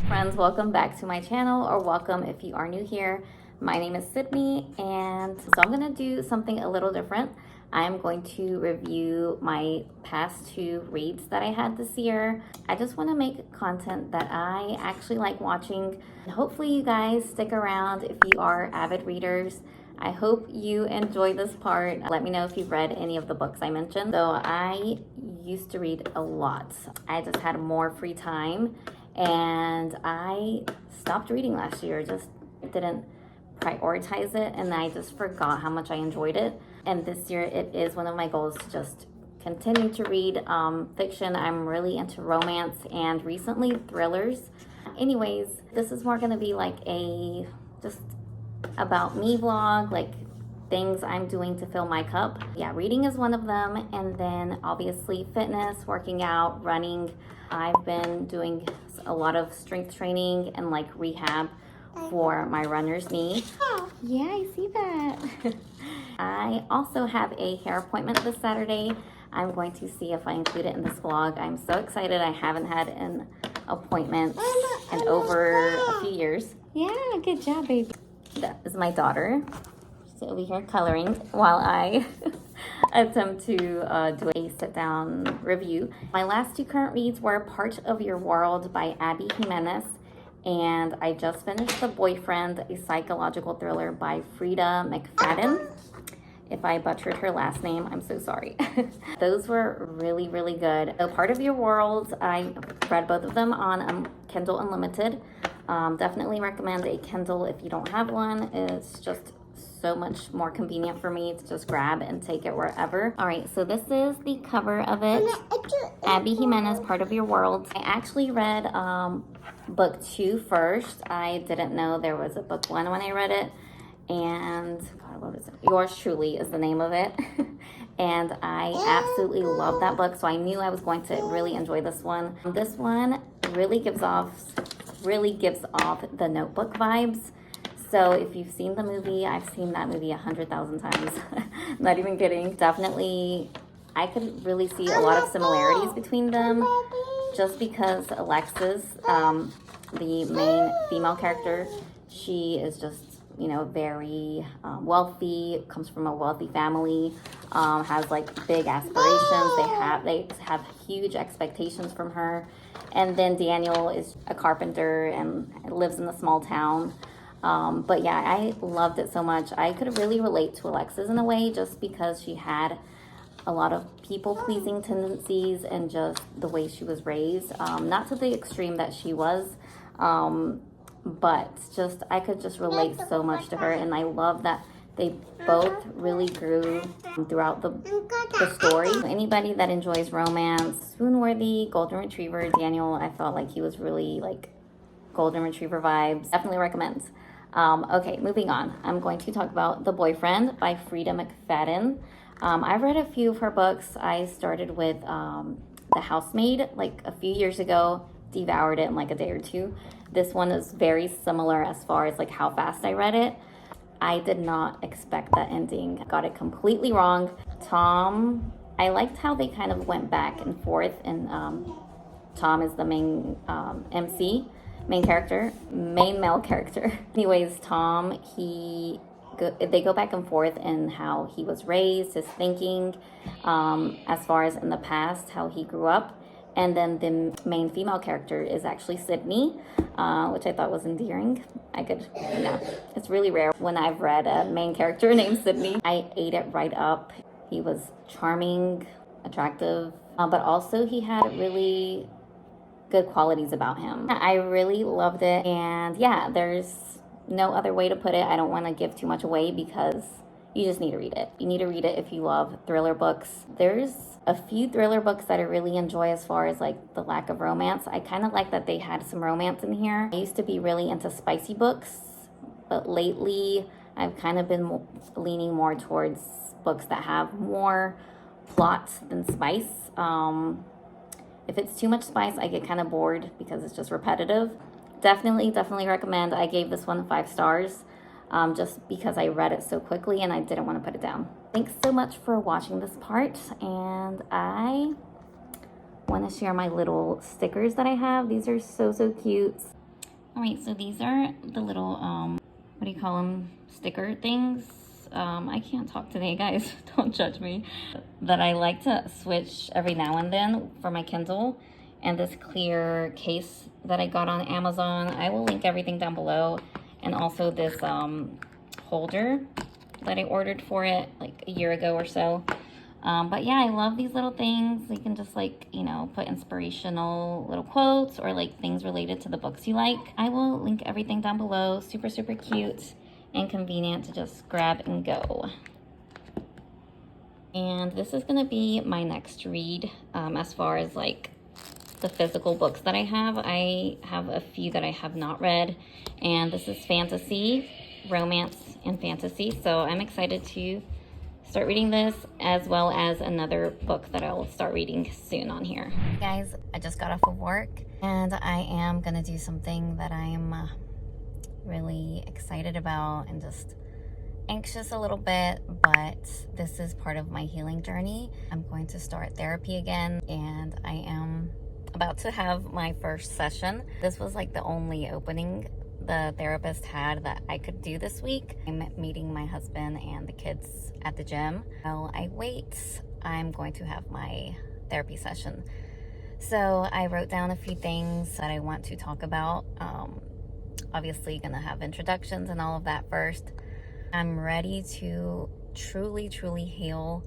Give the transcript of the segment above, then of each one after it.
Friends, welcome back to my channel, or welcome if you are new here. My name is Sydney, and so I'm gonna do something a little different. I'm going to review my past 2 reads that I had this year. I just want to make content that I actually like watching. Hopefully you guys stick around if you are avid readers. I hope you enjoy this part. Let me know if you've read any of the books I mentioned. So I used to read a lot. I just had more free time, and I stopped reading last year. Just didn't prioritize it, and I just forgot how much I enjoyed it. And this year it is one of my goals to just continue to read fiction. I'm really into romance and recently thrillers. Anyways, this is more gonna be like a just about me vlog, like things I'm doing to fill my cup. Yeah, reading is one of them, and then obviously fitness, working out, running. I've been doing a lot of strength training and like rehab for my runner's knee. Yeah, I see that. I also have a hair appointment this Saturday. I'm going to see if I include it in this vlog. I'm so excited. I haven't had an appointment in over a few years. Yeah, good job, baby. That is my daughter. She's over here coloring while I attempt to do a sit-down review. My last 2 current reads were Part of Your World by Abby Jimenez, and I just finished The Boyfriend, a psychological thriller by Freida Mcfadden. If I butchered her last name, I'm so sorry. Those were really, really good. So Part of Your World, I read both of them on Kindle Unlimited. Definitely recommend a Kindle if you don't have one. It's just so much more convenient for me to just grab and take it wherever. All right, so this is the cover of it. Abby Jimenez, Part of Your World. I actually read book 2 first. I didn't know there was a book 1 when I read it. And God, what is it? Yours Truly is the name of it. And I absolutely love that book, so I knew I was going to really enjoy this one. This one really gives off the Notebook vibes. So if you've seen the movie, I've seen that movie 100,000 times. Not even kidding. Definitely, I could really see a lot of similarities between them, just because Alexis, the main female character, she is just, you know, very wealthy, comes from a wealthy family, has like big aspirations. They have huge expectations from her. And then Daniel is a carpenter and lives in a small town. But yeah, I loved it so much. I could really relate to Alexis in a way, just because she had a lot of people-pleasing tendencies and just the way she was raised. Not to the extreme that she was, but just I could just relate so much to her. And I love that they both really grew throughout the story. Anybody that enjoys romance, swoon-worthy, golden retriever, Daniel, I felt like he was really like golden retriever vibes. Definitely recommend. Okay, moving on. I'm going to talk about The Boyfriend by Freida Mcfadden. I've read a few of her books. I started with The Housemaid like a few years ago, devoured it in like a day or 2. This one is very similar as far as like how fast I read it. I did not expect that ending. Got it completely wrong. Tom, I liked how they kind of went back and forth, and Tom is the main main male character. Anyways, Tom, they go back and forth in how he was raised, his thinking. as far as in the past, how he grew up. And then the main female character is actually Sydney, which I thought was endearing. It's really rare when I've read a main character named Sydney. I ate it right up. He was charming, attractive, but also he had really good qualities about him. I really loved it, and yeah, there's no other way to put it. I don't want to give too much away because you just need to read it. You need to read it if you love thriller books. There's a few thriller books that I really enjoy as far as like the lack of romance. I kind of like that they had some romance in here. I used to be really into spicy books, but lately I've kind of been leaning more towards books that have more plot than spice. If it's too much spice, I get kind of bored because it's just repetitive. Definitely recommend. I gave this one 5 stars just because I read it so quickly and I didn't want to put it down. Thanks so much for watching this part, and I want to share my little stickers that I have. These are so cute. All right, so these are the little, what do you call them, sticker things. I can't talk today, guys. Don't judge me. That I like to switch every now and then for my Kindle. And this clear case that I got on Amazon. I will link everything down below. And also this holder that I ordered for it like a year ago or so. But yeah, I love these little things. You can just like, you know, put inspirational little quotes or like things related to the books you like. I will link everything down below. Super cute and convenient to just grab and go. And this is gonna be my next read as far as like the physical books that I have. I have a few that I have not read, and this is fantasy, romance and fantasy. So I'm excited to start reading this, as well as another book that I'll start reading soon on here. Guys, I just got off of work and I am gonna do something that I'm really excited about and just anxious a little bit, but this is part of my healing journey. I'm going to start therapy again, and I am about to have my first session. This was like the only opening the therapist had that I could do this week. I'm meeting my husband and the kids at the gym. While I wait, I'm going to have my therapy session. So I wrote down a few things that I want to talk about. Obviously gonna have introductions and all of that first. I'm ready to truly heal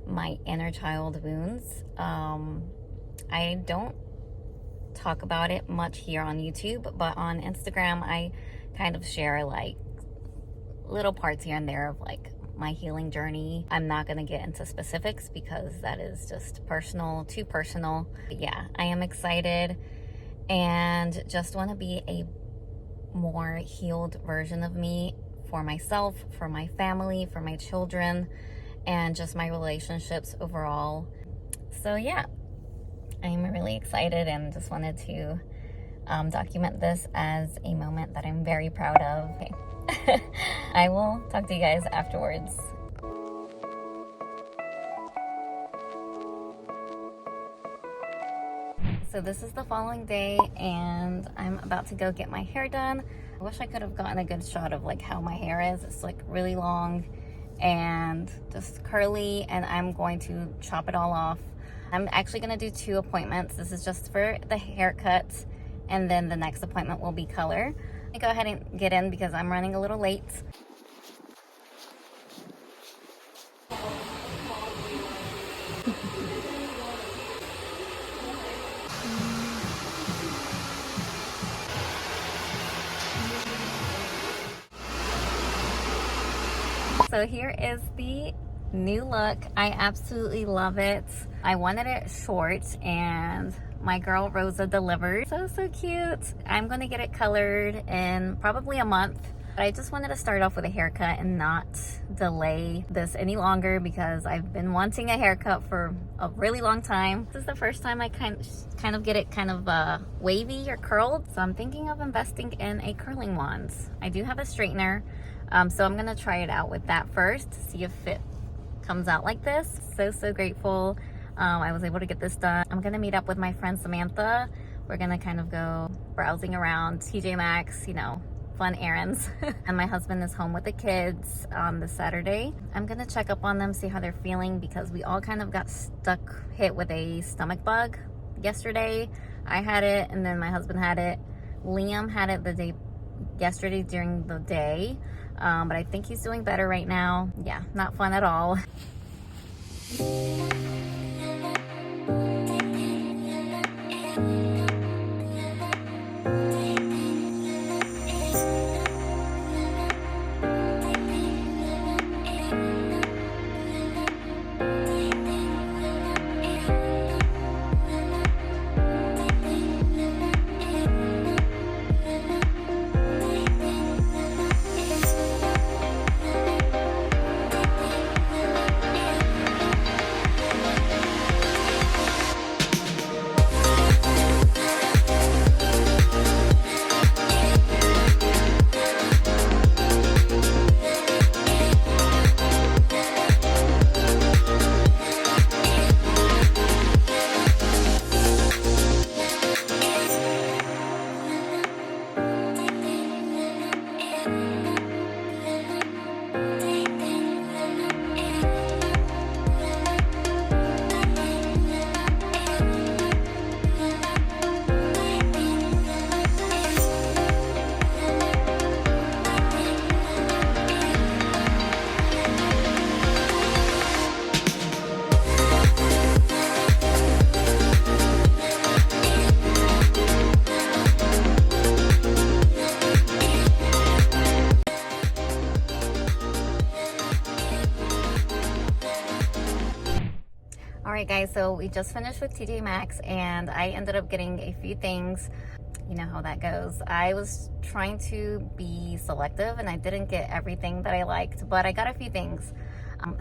my inner child wounds. I don't talk about it much here on YouTube, but on Instagram I kind of share like little parts here and there of like my healing journey. I'm not gonna get into specifics because that is just too personal. But yeah, I am excited and just want to be a more healed version of me for myself, for my family, for my children, and just my relationships overall. So yeah, I'm really excited and just wanted to document this as a moment that I'm very proud of. Okay. I will talk to you guys afterwards. So this is the following day and I'm about to go get my hair done. I wish I could have gotten a good shot of like how my hair is. It's like really long and just curly, and I'm going to chop it all off. I'm actually gonna do 2 appointments. This is just for the haircut, and then the next appointment will be color. Let me go ahead and get in because I'm running a little late. So here is the new look. I absolutely love it. I wanted it short and my girl Rosa delivered. So cute. I'm gonna get it colored in probably a month. But I just wanted to start off with a haircut and not delay this any longer because I've been wanting a haircut for a really long time. This is the first time I kind of get it kind of wavy or curled. So I'm thinking of investing in a curling wand. I do have a straightener. So I'm gonna try it out with that first to see if it comes out like this. So grateful I was able to get this done. I'm gonna meet up with my friend Samantha. We're gonna kind of go browsing around TJ Maxx, you know, fun errands. And my husband is home with the kids on this Saturday. I'm gonna check up on them, see how they're feeling, because we all kind of got hit with a stomach bug yesterday. I had it, and then my husband had it. Liam had it yesterday during the day, but I think he's doing better right now. Yeah, not fun at all. Alright guys, so we just finished with TJ Maxx and I ended up getting a few things. You know how that goes. I was trying to be selective and I didn't get everything that I liked, but I got a few things.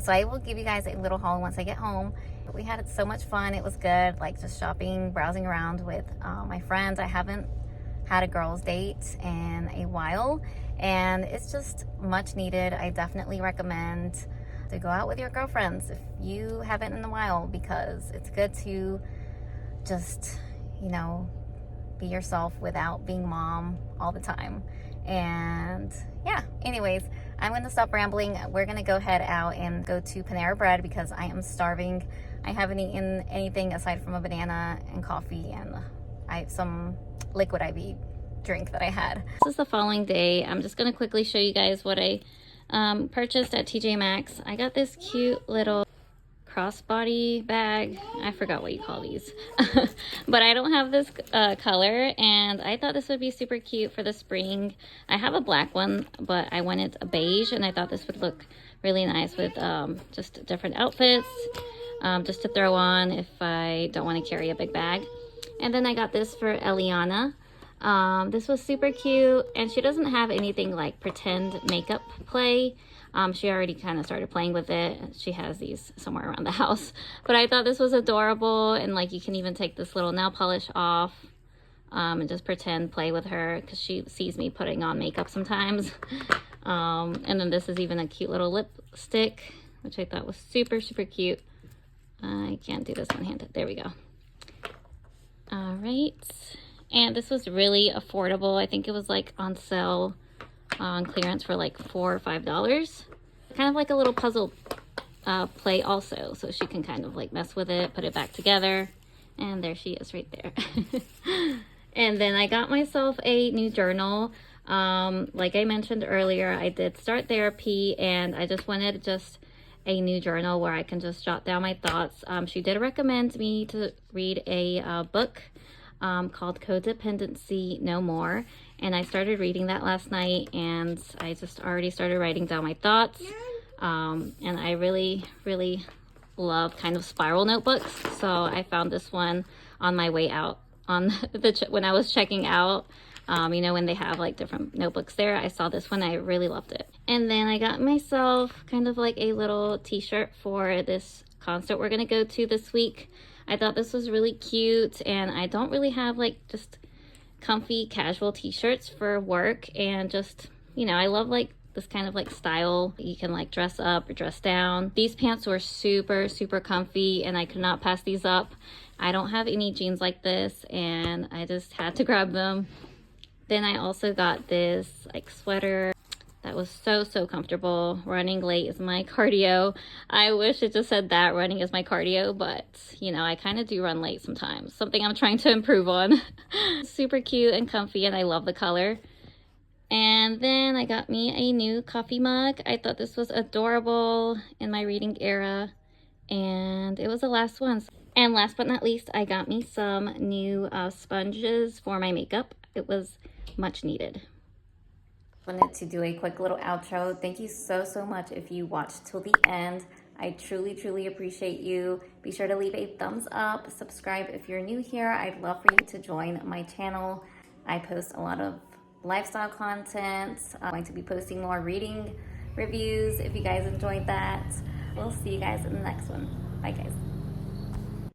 So I will give you guys a little haul once I get home. We had so much fun. It was good, like just shopping, browsing around with my friends. I haven't had a girls' date in a while and it's just much needed. I definitely recommend to go out with your girlfriends if you haven't in a while, because it's good to just, you know, be yourself without being mom all the time. And yeah, anyways, I'm gonna stop rambling. We're gonna go head out and go to Panera Bread because I am starving. I haven't eaten anything aside from a banana and coffee and some liquid IV drink that I had. This is the following day. I'm just gonna quickly show you guys what I purchased at TJ Maxx. I got this cute little crossbody bag. I forgot what you call these. But I don't have this color and I thought this would be super cute for the spring. I have a black one, but I wanted a beige and I thought this would look really nice with just different outfits, just to throw on if I don't want to carry a big bag. And then I got this for Eliana. This was super cute, and she doesn't have anything like pretend makeup play. She already kind of started playing with it. She has these somewhere around the house, but I thought this was adorable, and like you can even take this little nail polish off and just pretend play with her because she sees me putting on makeup sometimes. And then this is even a cute little lipstick, which I thought was super cute. I can't do this one-handed. There we go. All right. And this was really affordable. I think it was like on sale on clearance for like $4 or $5. Kind of like a little puzzle play also. So she can kind of like mess with it, put it back together. And there she is right there. And then I got myself a new journal. Like I mentioned earlier, I did start therapy and I just wanted a new journal where I can just jot down my thoughts. She did recommend me to read a book called Codependency No More, and I started reading that last night and I just already started writing down my thoughts. And I really love kind of spiral notebooks, so I found this one on my way out on when I was checking out. You know, when they have like different notebooks there, I saw this one. I really loved it. And then I got myself kind of like a little t-shirt for this concert we're gonna go to this week. I thought this was really cute, and I don't really have like just comfy casual t-shirts for work, and just, you know, I love like this kind of like style. You can like dress up or dress down. These pants were super comfy and I could not pass these up. I don't have any jeans like this and I just had to grab them. Then I also got this like sweater that was so comfortable. Running late is my cardio. I wish it just said that running is my cardio, but you know, I kind of do run late sometimes. Something I'm trying to improve on. Super cute and comfy, and I love the color. And then I got me a new coffee mug. I thought this was adorable in my reading era, and it was the last one. And last but not least, I got me some new sponges for my makeup. It was much needed. Wanted to do a quick little outro. Thank you so much if you watched till the end. I truly appreciate you. Be sure to leave a thumbs up, subscribe if you're new here. I'd love for you to join my channel. I post a lot of lifestyle content. I'm going to be posting more reading reviews if you guys enjoyed that. We'll see you guys in the next one. Bye guys.